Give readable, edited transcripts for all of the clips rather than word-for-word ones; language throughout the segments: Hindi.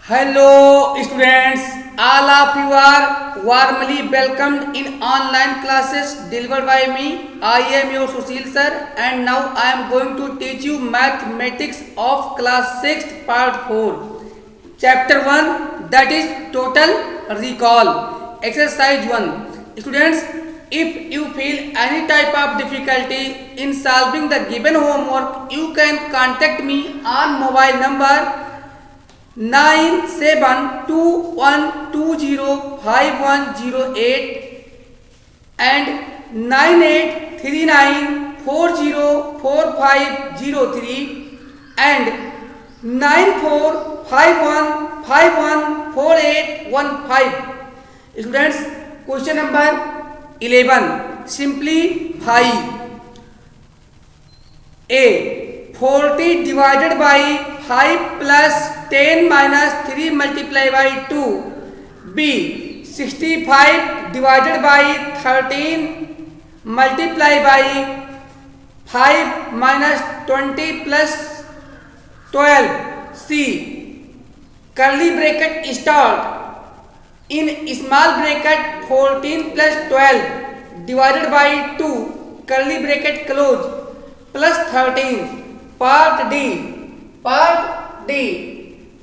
Hello students, all of you are warmly welcomed in online classes delivered by me. I am your Sushil sir and now I am going to teach you mathematics of class 6 part 4. Chapter 1, that is total recall. Exercise 1. Students, if you feel any type of difficulty in solving the given homework, you can contact me on mobile number 9721205108 and 9839404503 and 9451514815. Students, question number 11. Simplify. A. 40 divided by 5 plus 10 minus 3 multiplied by 2. B. 65 divided by 13 multiplied by 5 minus 20 plus 12. C. Curly bracket start. In small bracket 14 plus 12 divided by 2 curly bracket close plus 13. Part D.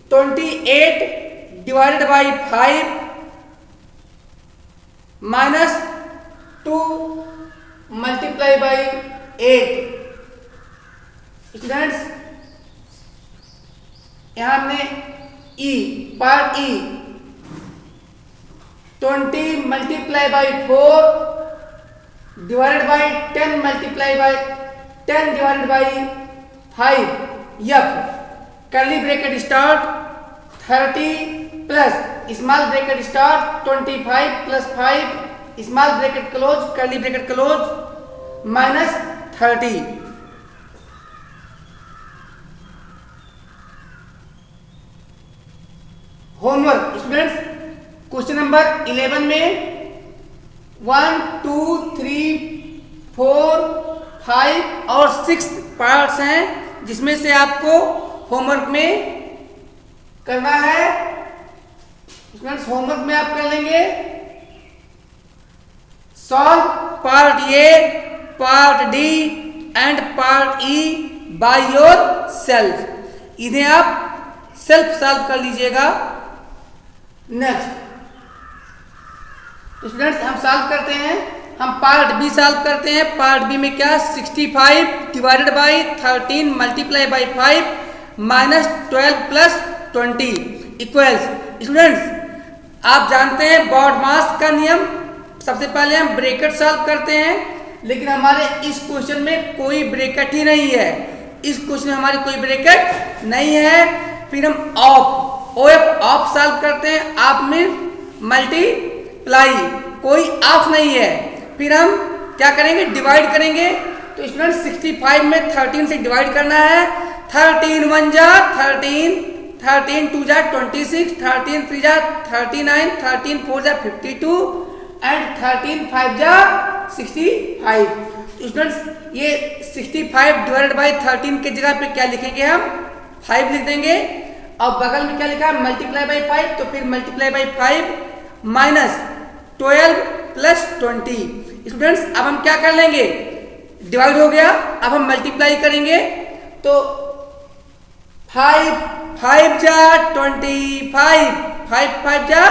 28 divided by 5 minus 2 multiplied by 8. Students, यहाँ हमने part E 20 multiplied by 4 divided by 10 multiplied by 10 divided by 5. F. Curly bracket start 30 plus small bracket start 25 plus 5 small bracket close curly bracket close minus 30. Homework students, question number 11 में 1, 2, 3, 4, 5 और 6 पार्ट्स हैं जिसमें से आपको होमवर्क में करना है। स्टूडेंट्स, होमवर्क में आप कर लेंगे solve part A, part D and part E by your self. इन्हें आप सेल्फ सॉल्व कर लीजिएगा। नेक्स्ट स्टूडेंट्स, हम सॉल्व करते हैं, हम पार्ट बी सॉल्व करते हैं। पार्ट बी में क्या 65 divided by 13 multiply by 5 minus 12 plus 20 equals. Students, आप जानते हैं बॉड मास का नियम, सबसे पहले हम ब्रैकेट सॉल्व करते हैं, लेकिन हमारे इस क्वेश्चन में कोई ब्रैकेट ही नहीं है। इस क्वेश्चन में हमारी कोई ब्रैकेट नहीं है। फिर हम ऑफ सॉल्व करते हैं। आप में मल्टीप्लाई, कोई ऑफ नहीं है। फिर हम क्या करेंगे, डिवाइड करेंगे। तो स्टूडेंट 65 में 13 से डिवाइड करना है। 13 1 जा 13, 13 2 जा 26, 13 3 जा 39, 13 4 जा 52 एंड 13 5 जा 65। स्टूडेंट्स, ये 65 डिवाइडेड बाई 13 के जगह पे क्या लिखेंगे, हम 5 लिख देंगे। और बगल में क्या लिखा है, मल्टीप्लाई बाई 5, तो फिर multiply by 5 minus 12 plus 20। Students, अब हम क्या कर लेंगे, डिवाइड हो गया, अब हम मल्टीप्लाई करेंगे। तो 5 जा 25, 5 जा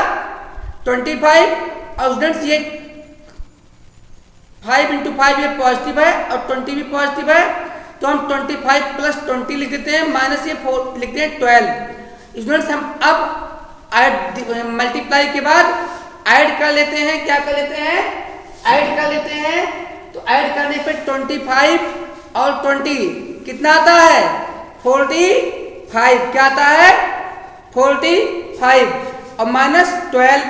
25। और स्टूडेंट्स, ये 5 इंटू 5 ये पॉजिटिव है और 20 भी पॉजिटिव है, तो हम 25 प्लस 20 लिख देते हैं, माइनस ये 4 लिखते हैं 12। स्टूडेंट्स, हम अब मल्टीप्लाई के बाद ऐड कर लेते हैं। क्या कर लेते हैं, ऐड कर लेते हैं। तो ऐड करने पे 25 और 20 कितना आता है, 45। क्या आता है, 45 और माइनस 12।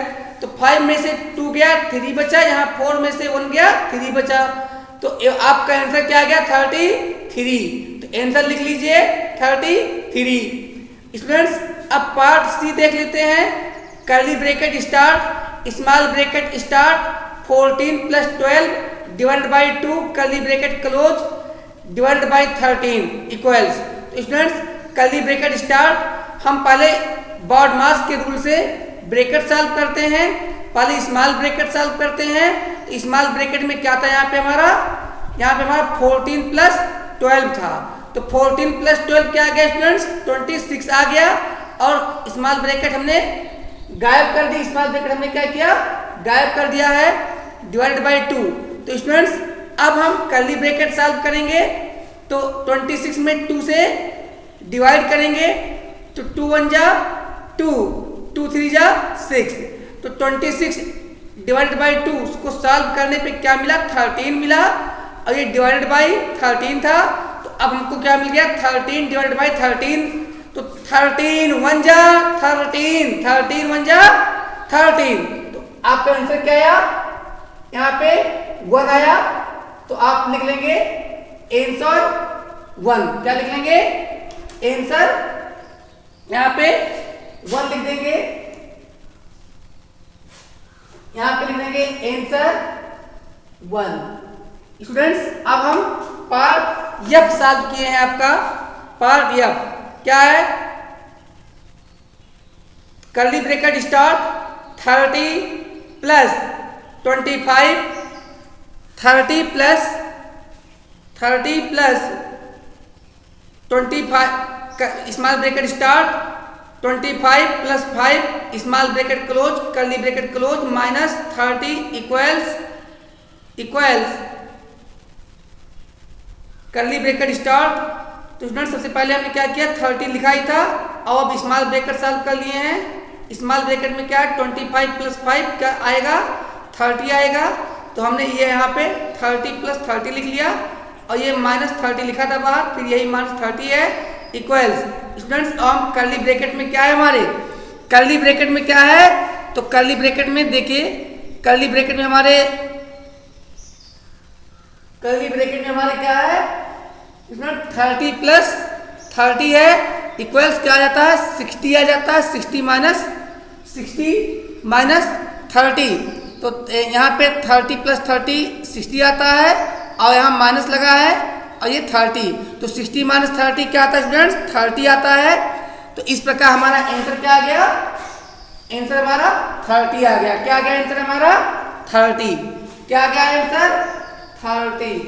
तो 5 में से 2 गया, 3 बचा, यहाँ 4 में से 1 गया, 3 बचा। तो आपका आंसर क्या गया, 33। तो आंसर लिख लीजिए 33। स्टूडेंट्स, अब पार्ट सी देख लेते हैं। Curly bracket start, small bracket start 14 plus 12 divided by 2 curly bracket close divided by 13 equals. तो स्टूडेंट्स, कर्ली ब्रैकेट स्टार्ट, हम पहले बॉड मास के रूल से ब्रैकेट सॉल्व करते हैं। पहले स्मॉल ब्रैकेट सॉल्व करते हैं। तो स्मॉल ब्रैकेट में क्या था यहाँ पे हमारा 14 प्लस 12 था। तो 14 प्लस 12 क्या आ गया स्टूडेंट्स 26 आ गया। और स्मॉल ब्रैकेट हमने गायब कर दी। स्मॉल ब्रैकेट हमने क्या किया गायब कर दिया है डिवाइडेड बाय 2। तो स्टूडेंट्स अब हम कर्ली ब्रैकेट सॉल्व करेंगे। तो 26 में 2 से डिवाइड करेंगे तो 2 1 जा 2, 2 3 जा 6। तो 26 डिवाइडेड बाय 2 उसको सॉल्व करने पे क्या मिला 13 मिला। और ये डिवाइडेड बाय 13 था। तो अब हमको क्या मिल गया 13 डिवाइडेड बाय 13। तो 13 1 जा 13, 13 1 जा 13। तो आपका आंसर क्या आया यहाँ पे 1 आया। तो आप लिख लेंगे आंसर 1। क्या लिख लेंगे आंसर यहाँ पे 1 लिख देंगे। यहाँ पे लिख देंगे आंसर 1। स्टूडेंट्स अब हम पार्ट एफ सॉल्व किए हैं। आपका पार्ट एफ क्या है curly bracket start 30 plus 25 30 plus 25 small bracket start 25 plus 5 small bracket close curly bracket close minus 30 equals curly bracket start. तो स्टूडेंट सबसे पहले हमने क्या किया 30 लिखा ही था। और अब स्मॉल ब्रैकेट सॉल्व कर लिए हैं। स्मॉल ब्रैकेट में क्या है 25 प्लस 5 क्या आएगा 30 आएगा। तो हमने ये यहाँ पे 30 प्लस 30 लिख लिया। और ये माइनस 30 लिखा था बाहर फिर यही माइनस 30 है इक्वल्स। स्टूडेंट्स हम कर्ली ब्रैकेट में क्या है हमारे कर्ली ब्रैकेट में क्या है। तो कर्ली ब्रैकेट में देखिए कर्ली ब्रैकेट में हमारे क्या है 30 प्लस 30 है इक्वल्स क्या आ जाता है 60 आ जाता है। 60 माइनस 30। तो यहाँ पे 30 प्लस 30 60 आता है और यहाँ माइनस लगा है और ये 30। तो 60 माइनस 30 क्या आता है स्टूडेंट्स 30 आता है। तो इस प्रकार हमारा आंसर क्या आ गया आंसर हमारा 30 आ गया। क्या आ गया आंसर हमारा 30। क्या आ गया answer 30।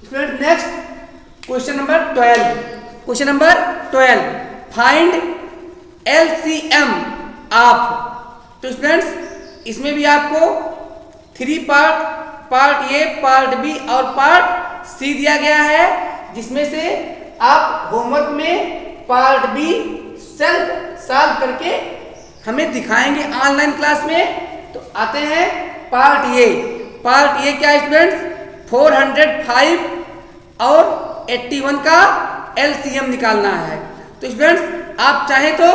Student next question number 12। Question number 12 find LCM of. तो स्टूडेंट्स इसमें भी आपको 3 पार्ट ए पार्ट बी और पार्ट सी दिया गया है। जिसमें से आप होमवर्क में पार्ट बी सेल्फ सॉल्व करके हमें दिखाएंगे ऑनलाइन क्लास में। तो आते हैं पार्ट ए क्या है स्टूडेंट्स 405 और 81 का LCM निकालना है। तो स्टूडेंट्स आप चाहे तो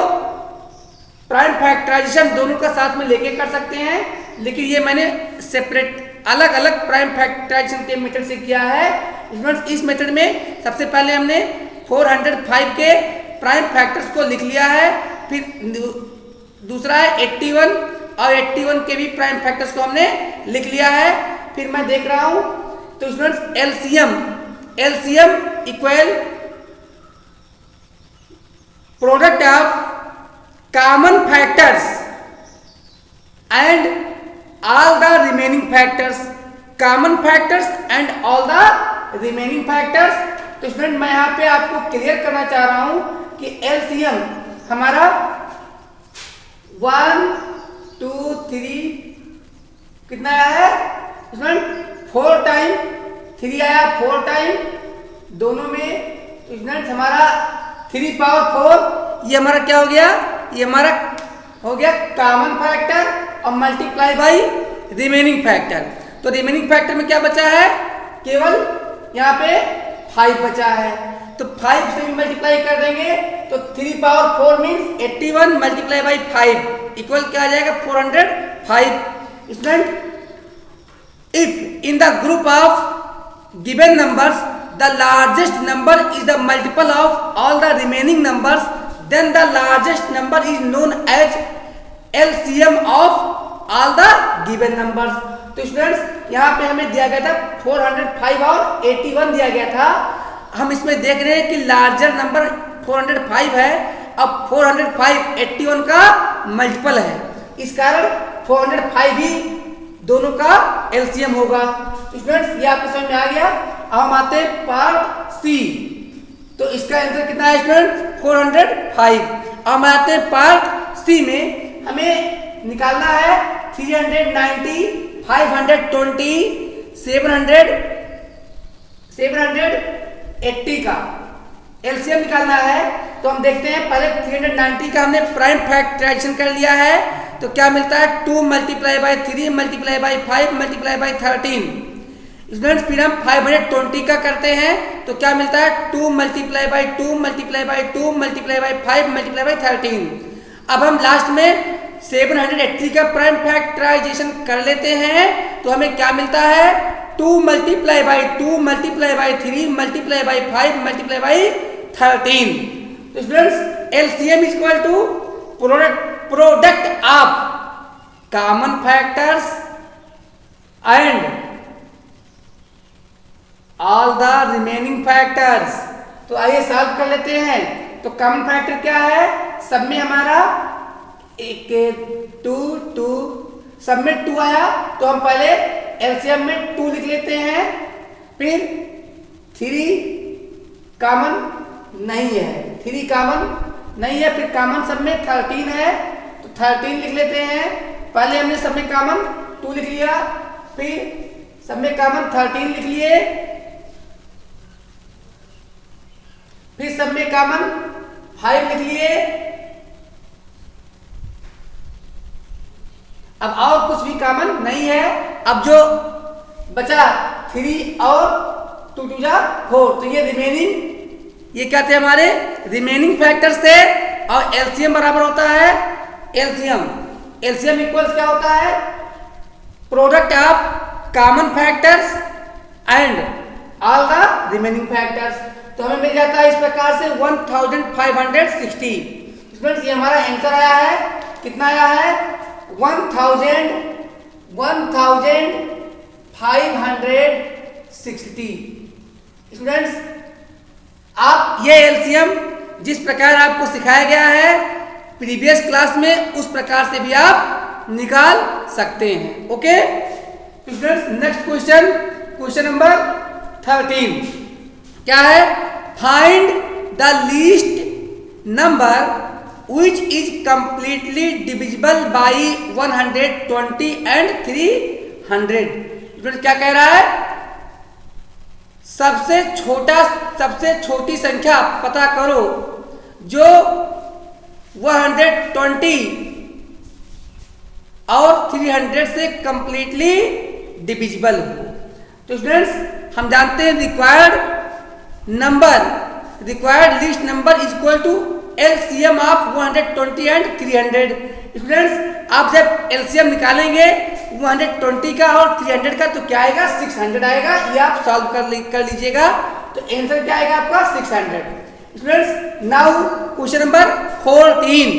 प्राइम फैक्टराइजेशन दोनों का साथ में लेके कर सकते हैं। लेकिन ये मैंने सेपरेट अलग अलग प्राइम फैक्टराइजेशन के मेथड से किया है। स्टूडेंट्स इस मेथड में सबसे पहले हमने 405 के प्राइम फैक्टर्स को लिख लिया है। फिर दूसरा है 81 और 81 के भी प्राइम फैक्टर्स को हमने लिख लिया है। फिर मैं देख रहा हूं तो students LCM equal product of common factors and all the remaining factors common factors and all the remaining factors. तो स्टूडेंट मैं यहाँ पे आपको क्लियर करना चाह रहा हूं कि LCM हमारा 1 2 3 कितना आया है स्टूडेंट 4 टाइम 3 आया 4 टाइम दोनों में। स्टूडेंट हमारा 3 पावर 4 ये हमारा क्या हो गया ये हमारा हो गया कॉमन फैक्टर और मल्टीप्लाई बाई रिमेनिंग फैक्टर। तो रिमेनिंग फैक्टर में क्या बचा है केवल यहाँ पे 5 बचा है। तो 5 से भी मल्टीप्लाई कर देंगे तो 3 power 4 means 81 multiply by 5 equal क्या आ जाएगा 405। Student if in the group of given numbers the largest number is the multiple of all the remaining numbers then the largest number is known as LCM of all the given numbers। तो स्टूडेंट्स यहाँ पे हमें दिया गया था 405 और 81 दिया गया था। हम इसमें देख रहे हैं कि लार्जर नंबर 405 है अब 405 81 का मल्टीपल है, इस कारण 405 ही दोनों का एलसीएम होगा। स्टूडेंट्स ये आपको समझ में आ गया। अब हम आते हैं पार्ट सी, तो इसका आंसर कितना है स्टूडेंट्स 405। अब हम आते हैं पार्ट सी में, हमें निकालना है 390 520 780 का एलसीएम निकालना है। तो हम देखते हैं, पहले 390 का हमने प्राइम फैक्टराइजेशन कर लिया है, तो क्या मिलता है 2 multiply by 3 multiply by 5 multiply by 13। Students फिर हम 520 का करते हैं, तो क्या मिलता है 2 multiply by 2 multiply by 2 multiply by 5 multiply by 13। अब हम लास्ट में 780 का प्राइम फैक्टराइजेशन कर लेते हैं, तो हमें क्या मिलता है 2 multiply by 2 multiply by 3 multiply by 5 multiply by 13। तो students LCM is equal to product of common factors and all the remaining factors. तो आइए सॉल्व कर लेते हैं। तो कॉमन फैक्टर क्या है, सब में हमारा 2 2 सब में 2 आया, तो हम पहले एलसीएम में 2 लिख लेते हैं, फिर 3 कॉमन नहीं है, 3 कॉमन नहीं है, फिर कॉमन सब में 13 है, तो 13 लिख लेते हैं। पहले हमने सब में कॉमन 2 लिख लिया, फिर सब में कॉमन 13 लिख लिए, फिर सब में कॉमन 5 लिख लिए। अब और कुछ भी कॉमन नहीं है। अब जो बचा 3 और 2 2 जा 4, तो ये रिमेनिंग, ये क्या थे हमारे रिमेनिंग फैक्टर्स थे। और एलसीएम बराबर होता है एलसीएम इक्वल्स क्या होता है product of common factors and all the remaining factors. तो हमें मिल जाता है इस प्रकार से 1560। स्टूडेंट्स ये हमारा आंसर आया है, कितना आया है 1560। स्टूडेंट्स आप ये एलसीएम जिस प्रकार आपको सिखाया गया है प्रीवियस क्लास में, उस प्रकार से भी आप निकाल सकते हैं। Okay students, next question number 13 क्या है, find the least number which is completely divisible by 120 and 300। क्या कह रहा है, सबसे छोटी संख्या पता करो जो 120 और 300 से कंप्लीटली डिविजिबल हो। तो स्टूडेंट्स हम जानते हैं required least number is equal to LCM of 120 and 300। Students आप जब एलसीएम निकालेंगे 120 का और 300 का, तो क्या आएगा 600 आएगा। ये आप सॉल्व कर लीजिएगा, तो आंसर क्या आएगा आपका 600। स्टूडेंट्स नाउ क्वेश्चन नंबर 14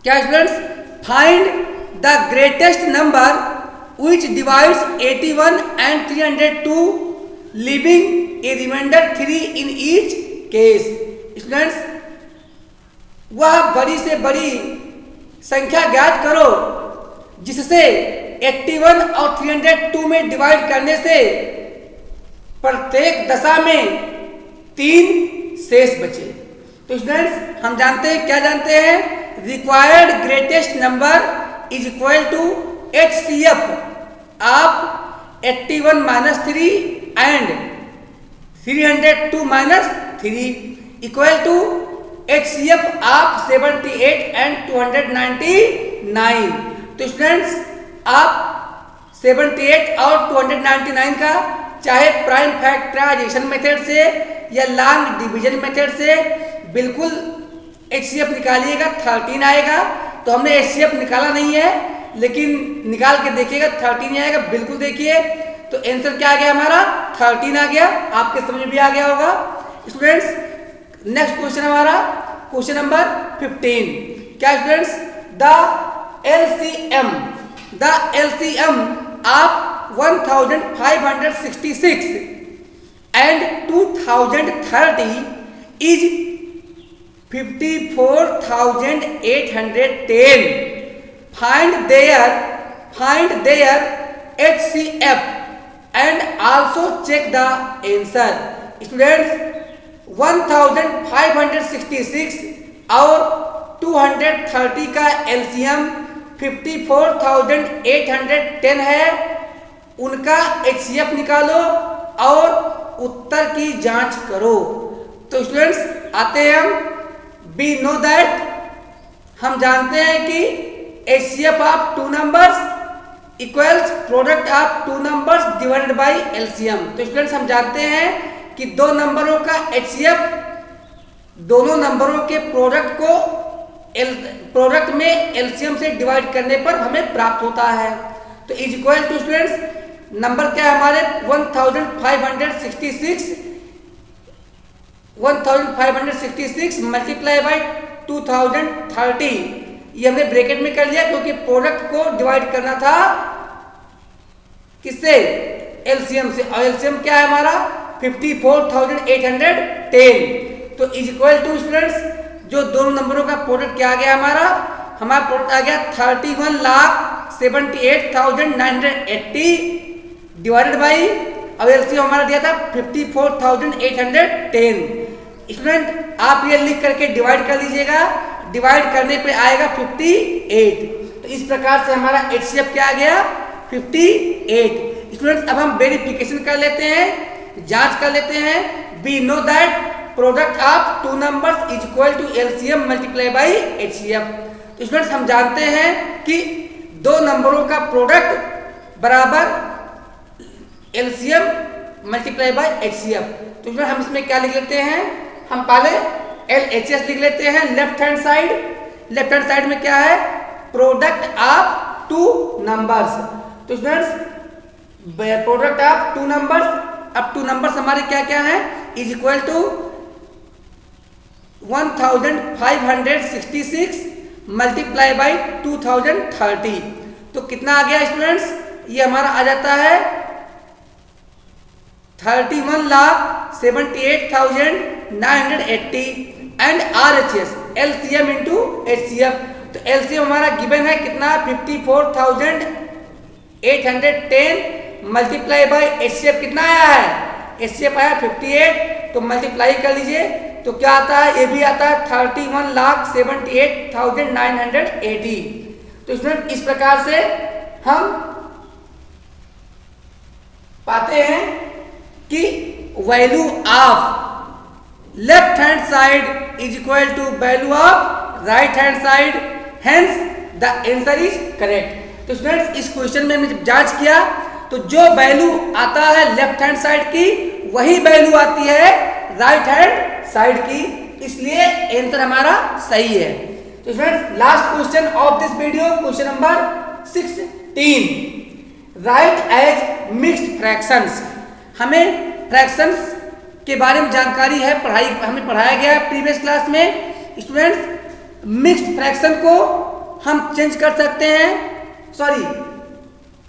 क्या students, find the greatest number which divides 81 and 302 leaving a remainder 3 in each case। Students वह बड़ी से बड़ी संख्या ज्ञात करो जिससे 81 और 302 में डिवाइड करने से प्रत्येक दशा में 3 शेष बचे। तो स्टूडेंट्स हम जानते हैं, क्या जानते हैं, required greatest number is equal to HCF of 81 minus 3 and 302 minus 3 equal to HCF of 78 and 299। तो स्टूडेंट्स आप 78 और 299 का चाहे प्राइम फैक्टराइजेशन मेथड से या लॉन्ग डिवीजन मेथड से बिल्कुल HCF निकालिएगा, 13 आएगा। तो हमने HCF निकाला नहीं है, लेकिन निकाल के देखिएगा 13 आएगा, बिल्कुल देखिए। तो आंसर क्या आ गया हमारा 13 आ गया, आपके समझ भी आ गया होगा। स्टूडेंट्स नेक्स्ट क्वेश्चन हमारा क्वेश्चन नंबर 15 क्या students, the LCM of 1566 and 2030 is 54,810. Find their HCF and also check the answer. Students, 1566 और 230 का LCM 54,810 है, उनका HCF निकालो और उत्तर की जांच करो। तो स्टूडेंट्स आते हैं हम, we know that, हम जानते हैं कि HCF of two numbers equals product of two numbers divided by LCM। तो स्टूडेंट्स हम जानते हैं कि दो नंबरों का HCF दोनों नंबरों के प्रोडक्ट में LCM से डिवाइड करने पर हमें प्राप्त होता है। तो is equal to students number क्या है हमारे 1566 मल्टीप्लाई बाय 2030। ये हमने ब्रैकेट में कर लिया क्योंकि प्रोडक्ट को डिवाइड करना था किससे, LCM से, और LCM क्या है हमारा 54,810। तो इज इक्वल टू स्टूडेंट्स जो दोनों नंबरों का प्रोडक्ट क्या आ गया हमारा प्रोडक्ट आ गया 31,78,980 डिवाइडेड बाई, अब LCM हमारा दिया था 54,810। स्टूडेंट आप ये लिख करके डिवाइड कर लीजिएगा, डिवाइड करने पे आएगा 58। तो इस प्रकार से हमारा HCF क्या आ गया 58। स्टूडेंट्स अब हम वेरिफिकेशन कर लेते हैं, जांच कर लेते हैं। We know that product of two numbers is equal to LCM multiply by HCF। तो स्टूडेंट्स हम जानते हैं कि दो नंबरों का प्रोडक्ट बराबर LCM मल्टीप्लाई बाई HCF। तो स्टूडेंट हम इसमें क्या लिख लेते हैं, हम पहले LHS लिख लेते हैं left hand side. Left hand side में क्या है, प्रोडक्ट ऑफ टू नंबर्स। तो students product of two numbers, अब टू नंबर्स हमारे क्या क्या है, is equal to 1566 multiply by 2030। तो कितना आ गया स्टूडेंट्स, ये हमारा आ जाता है 31,78,980 and RHS LCM into HCF। तो LCM हमारा गिवन है कितना 54,810 मल्टीप्लाई बाई HCF कितना आया है, HCF आया 58। तो मल्टीप्लाई कर लीजिए तो क्या आता है, ये भी आता है 31,78,980। तो स्टूडेंट इस प्रकार से हम पाते हैं कि value of left hand side is equal to value of right hand side, hence the answer is correct. तो स्टूडेंट्स इस क्वेश्चन में हमने जब जांच किया तो जो वैल्यू आता है लेफ्ट हैंड साइड की वही वैल्यू आती है राइट हैंड साइड की, इसलिए आंसर हमारा सही है। तो students last question of this video, question number 16, write as mixed fractions. हमें फ्रैक्शंस के बारे में जानकारी है, हमें पढ़ाया गया है प्रीवियस क्लास में। स्टूडेंट्स मिक्स्ड फ्रैक्शन को हम चेंज कर सकते हैं,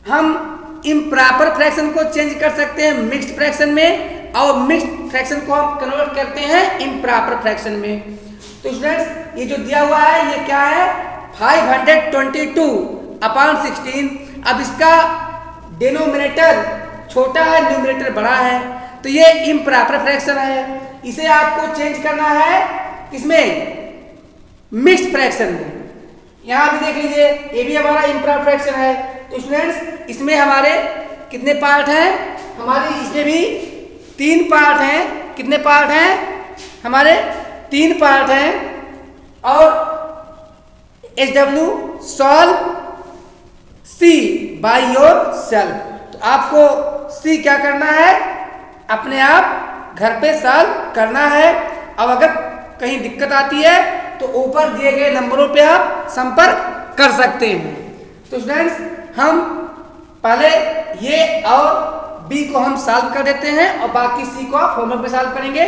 हम इम्प्रॉपर फ्रैक्शन को चेंज कर सकते हैं मिक्स्ड फ्रैक्शन में, और मिक्स्ड फ्रैक्शन को हम कन्वर्ट करते हैं इम्प्रॉपर फ्रैक्शन में। तो स्टूडेंट्स ये जो दिया हुआ है ये क्या है 522/16। अब इसका डिनोमिनेटर छोटा है, न्यूमरेटर बड़ा है, तो ये इम्प्रॉपर फ्रैक्शन है। इसे आपको चेंज करना है किसमें, मिक्स्ड फ्रैक्शन में। यहां भी देख लीजिए ये भी हमारा इम्प्रॉपर फ्रैक्शन है। तो स्टूडेंट्स इसमें हमारे कितने पार्ट हैं, हमारे इसमें भी 3 पार्ट हैं। कितने पार्ट हैं हमारे, 3 पार्ट हैं। और SW solve C by your self. तो आपको C क्या करना है, अपने आप घर पे सॉल्व करना है। अब अगर कहीं दिक्कत आती है तो ऊपर दिए गए नंबरों पे आप संपर्क कर सकते हैं। तो स्टूडेंट्स हम पहले ये और B को हम सॉल्व कर देते हैं और बाकी C को आप होमवर्क में सॉल्व करेंगे।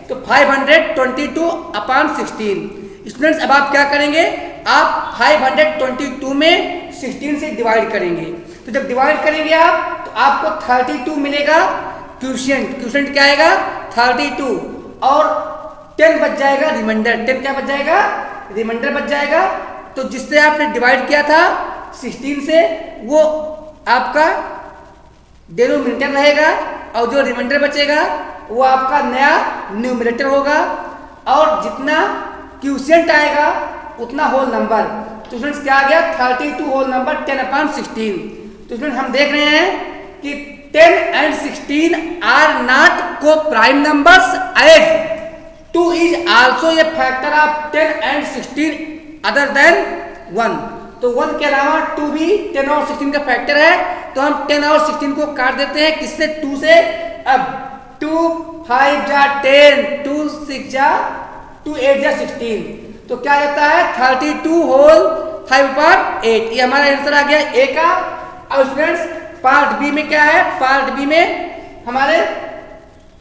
तो 522/16। स्टूडेंट्स अब आप क्या करेंगे, आप 522 में 16 से डिवाइड करेंगे। तो जब डिवाइड करेंगे आप तो आपको 32 मिलेगा। क्यूशेंट क्या आएगा 32 और 10 बच जाएगा रिमाइंडर। 10 क्या बच जाएगा, रिमाइंडर बच जाएगा। तो जिससे आपने डिवाइड किया था 16 से, वो आपका डिनोमिनेटर रहेगा और जो रिमाइंडर बचेगा वो आपका नया न्यूमरेटर होगा और जितना क्यूशेंट आएगा उतना होल नंबर। तो स्टूडेंट्स क्या आ गया 32 होल नंबर 10/16। तो स्टूडेंट हम देख रहे हैं कि 10 and 16 are not coprime numbers as 2 is also a factor of 10 and 16 other than 1। तो 1 के अलावा 2 भी 10 और 16 का फैक्टर है। तो हम 10 और 16 को काट देते हैं किससे, 2 से। अब 2 5 जा 10, 2 6 जा 2 8 जा 16। तो क्या रहता है 32 होल 5/8। ये हमारा आंसर आ गया ए का। और स्टूडेंट्स पार्ट बी में क्या है, पार्ट बी में हमारे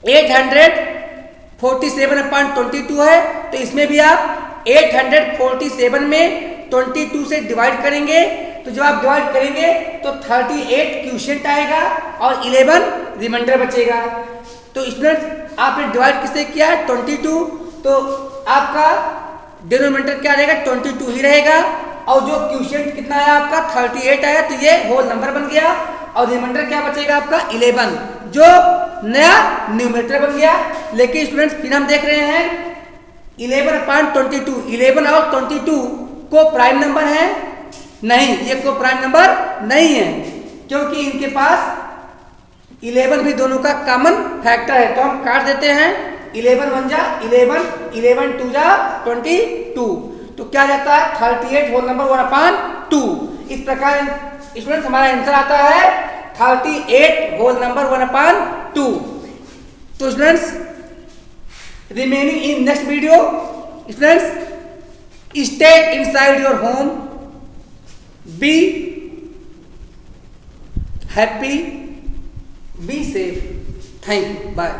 847/22 है। तो इसमें भी आप 847 में 22 से डिवाइड करेंगे। तो जब आप डिवाइड करेंगे तो 38 क्यूशेंट आएगा और 11 रिमाइंडर बचेगा। तो स्टूडेंट्स आपने डिवाइड किससे किया है 22, तो आपका डिनोमिनेटर क्या रहेगा 22 ही रहेगा और जो क्यूशेंट कितना है आपका 38 आया, तो ये होल नंबर बन गया और रिमाइंडर क्या बचेगा आपका 11 जो नया न्यूमरेटर बन गया। लेकिन स्टूडेंट्स फिर हम देख रहे हैं 11/22, 11 और 22 को प्राइम नंबर है नहीं, ये को प्राइम नंबर नहीं है क्योंकि इनके पास 11 भी दोनों का कॉमन फैक्टर है। तो हम काट देते हैं 11 1 जा 11, 11 2 जा 22। तो क्या जाता है 38 होल नंबर 1/2। इस प्रकार स्टूडेंट्स हमारा आंसर आता है 38 होल नंबर 1/2। तो students remaining in next video, students stay inside your home, be happy, be safe. Thank you, bye.